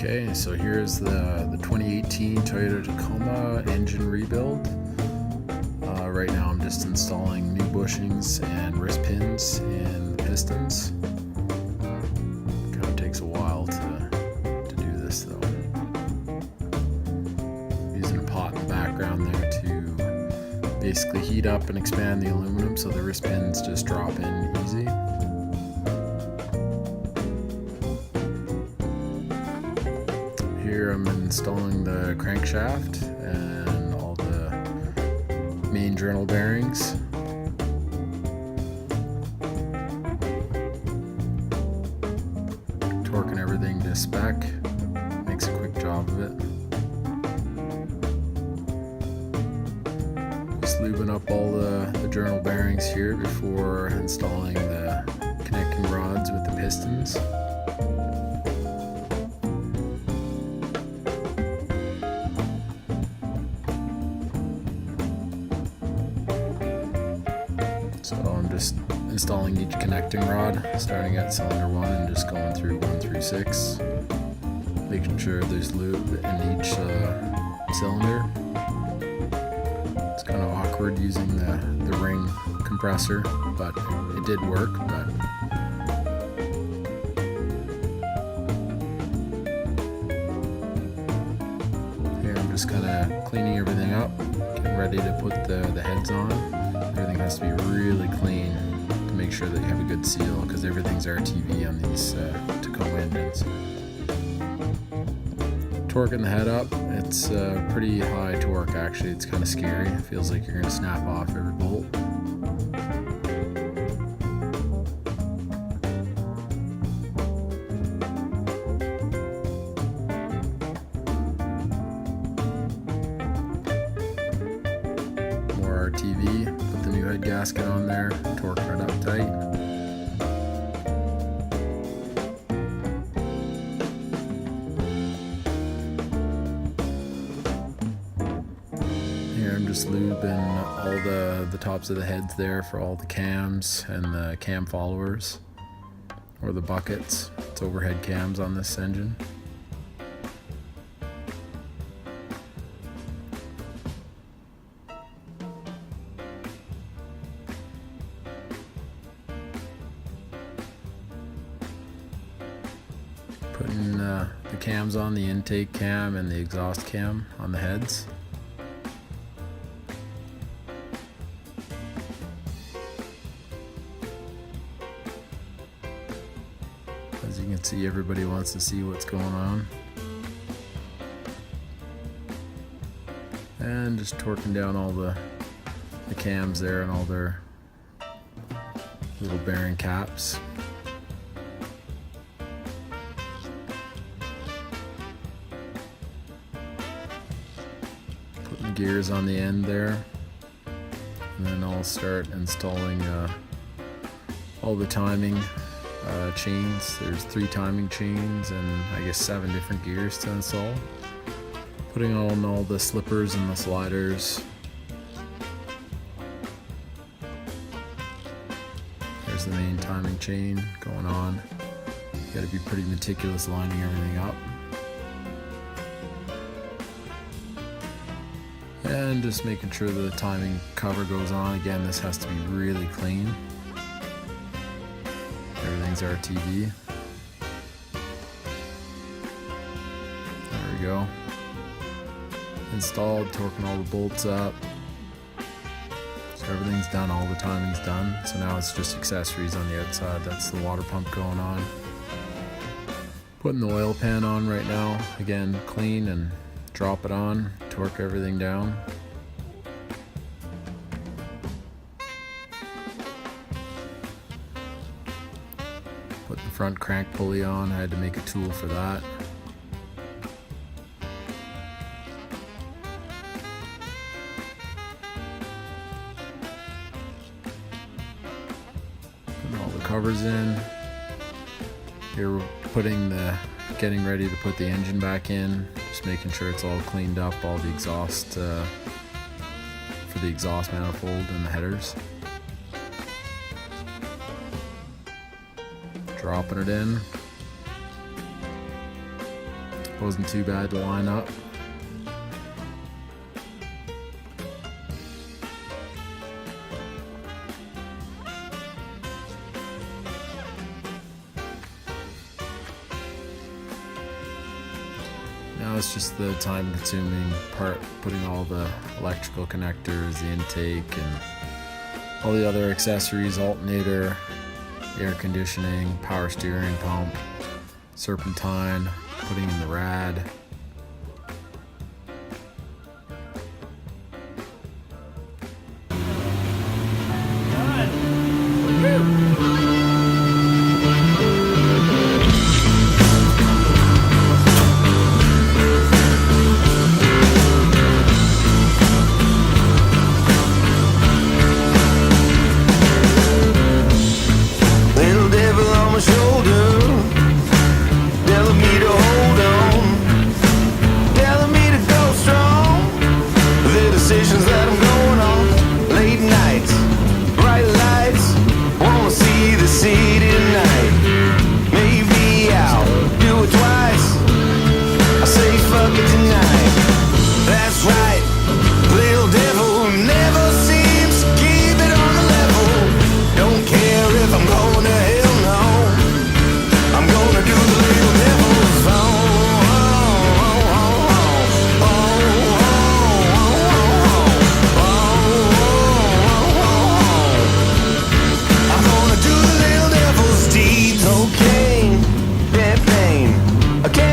Okay, so here's the 2018 Toyota Tacoma engine rebuild. Right now I'm just installing new bushings and wrist pins in the pistons. Kind of takes a while to do this though. Using a pot in the background there to basically heat up and expand the aluminum so the wrist pins just drop in easy. Here I'm installing the crankshaft and all the main journal bearings. Torquing everything to spec, makes a quick job of it. Just lubing up all the journal bearings here before installing the connecting rods with the pistons. So I'm just installing each connecting rod, starting at cylinder 1 and just going through 1 through 6, making sure there's lube in each cylinder. It's kind of awkward using the ring compressor, but it did work. Here I'm just kind of cleaning everything up, getting ready to put the heads on. Everything has to be really clean to make sure that you have a good seal, because everything's RTV on these Tacoma engines. Torquing the head up, it's pretty high torque actually. It's kind of scary. It feels like you're going to snap off every bolt. More RTV. Put the new head gasket on there, torque it up tight. Here I'm just lubing all the tops of the heads there for all the cams and the cam followers, or the buckets. It's overhead cams on this engine. Putting the cams on, the intake cam and the exhaust cam on the heads. As you can see, everybody wants to see what's going on. And just torquing down all the cams there and all their little bearing caps. Putting gears on the end there, and then I'll start installing all the timing chains. There's 3 timing chains and I guess 7 different gears to install. Putting on all the slippers and the sliders. There's the main timing chain going on. You gotta be pretty meticulous lining everything up. And just making sure that the timing cover goes on. Again, this has to be really clean. Everything's RTV. There we go. Installed, torquing all the bolts up. So everything's done, all the timing's done. So now it's just accessories on the outside. That's the water pump going on. Putting the oil pan on right now. Again, clean and drop it on, torque everything down. Put the front crank pulley on. I had to make a tool for that. Putting all the covers in. Here we're getting ready to put the engine back in. Just making sure it's all cleaned up, all the exhaust for the exhaust manifold and the headers. Dropping it in. Wasn't too bad to line up. Now it's just the time-consuming part, putting all the electrical connectors, the intake, and all the other accessories, alternator, air conditioning, power steering pump, serpentine, putting in the rad. Okay.